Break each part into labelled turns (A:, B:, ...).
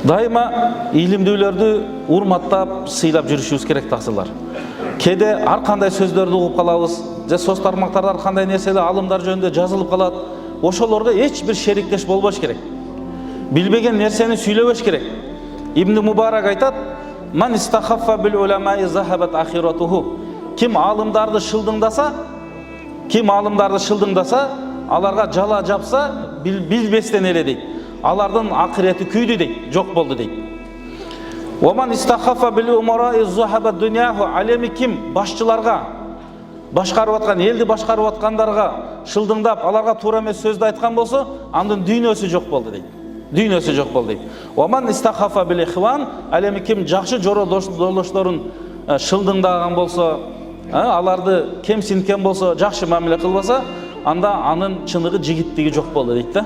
A: Дайыма илимдүүлөрдү урматтап, сыйлап жүрүшүбүз керек тақсылар. Кеде ар кандай сөздөрдү угуп калабыз, же соц тармактарда ар кандай нерселер алымдар жөнүндө жазылып калат. Ошолорго эч бир шериктеш болбош керек. Билбеген нерсени сүйлөбөш керек. Ибн Мубарак айтат: "Ман истахаффа бил уламаи захабат ахиратуху." Ким алымдарды шылдыңдаса, аларга жала жапса, билбестен эле дейт. Алардын акырети күйдү дейт, жок болду дейт. "Ваман истахаффа бил умараи захабат дуньяху." Алеми ким башчыларга, башкарып аткан элди башкарып аткандарга шылдыңдап, аларга туура эмес сөздү айткан болсо, андын дүйнөсү жок болду дейт. Дүйнөсү жок болду дейт. "Ваман истахаффа бил ихван." Алеми ким жакшы жолдошторун шылдыңдаган болсо, аларды кемсинткен болсо, жакшы мамиле кылбаса, анда анын чыныгы жигиттиги жок болду дейт да.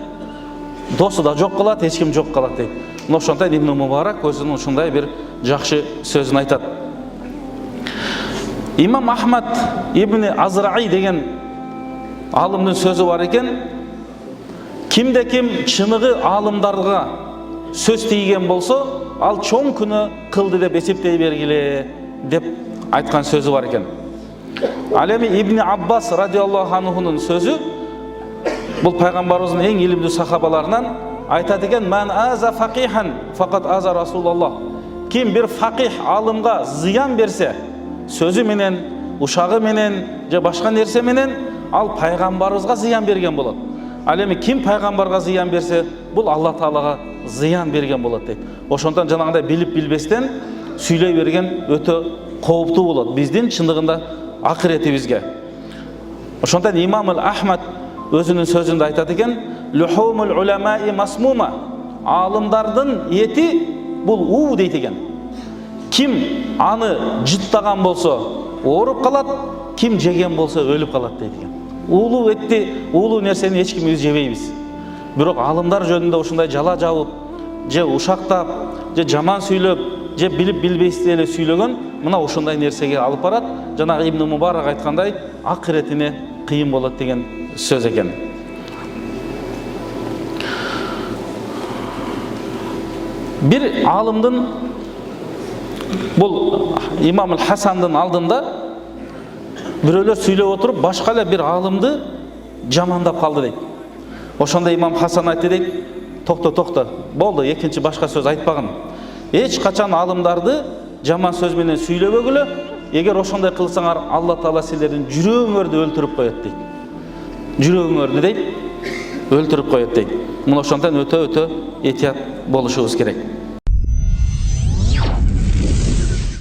A: Досу да жок калат, эч ким жок калат дейт. Ошондой Ибн Мубарак өзүнүн ушундай бир жакшы сөзүн айтат. Имам Ахмад ибн Азраи деген алымдын сөзү бар экен. Кимде ким чыныгы алымдарга сөз тийген болсо, ал чоң күнөө кылды деп эсептей бергиле деп айткан сөзү бар экен. Ал эми Ибн Аббас радиаллаху анхунун сөзү, бул пайгамбарыбыздын эң илимдүү сахабаларынан, айтат экен: "Ман аза факихан факат аза Расулуллах." Ким бир факих алымга зыян берсе, сөзү менен, ушагы менен же башка нерсе менен, ал пайгамбарыбызга зыян берген болот. Ал эми ким пайгамбарга зыян берсе, бул Алла Таалага зыян берген болот дейт. Ошондон жанагындай билип билбестен сүйлөй берген өтө кооптуу болот биздин чындыгында акыретибизге. Ошондон Имам Ахмад өзүнүн сөзүндө айтат экен: "Лухумул уламаи масмума." Алымдардын эти бул уу дейт экен. Ким аны жыттаган болсо, ооруп калат, ким жеген болсо өлүп калат дейт экен. Уулуу этти, уулуу нерсени эч кимибиз жебейбиз. Бирок алымдар жөнүндө ушундай жала жабып, же ушактап, же жаман сүйлөп, же билип билбестен эле сүйлөгөн, мына ушундай нерсеге алып барат. Жанагы Ибн Мубарак айткандай, акыретине кыйын болот деген сөз экен. Бир алымдын, бул Имам Хасандын алдында бирөөлөр сүйлөп отуруп, башка эле бир алымды жамандап калды дейт. Ошондо Имам Хасан айтты дейт: "Токто, болду, экинчи башка сөз айтпагын. Эч качан алымдарды жаман сөз менен сүйлөбөгүлө. Эгер ошондой кылсаңар, Алла Таала силердин жүрөгүңөрдү өлтүрүп коет" дейт. Жүрөгүңөрдү дейт, өлтүрүп коет дейт. Мына ошондон өтө этият болушубуз керек.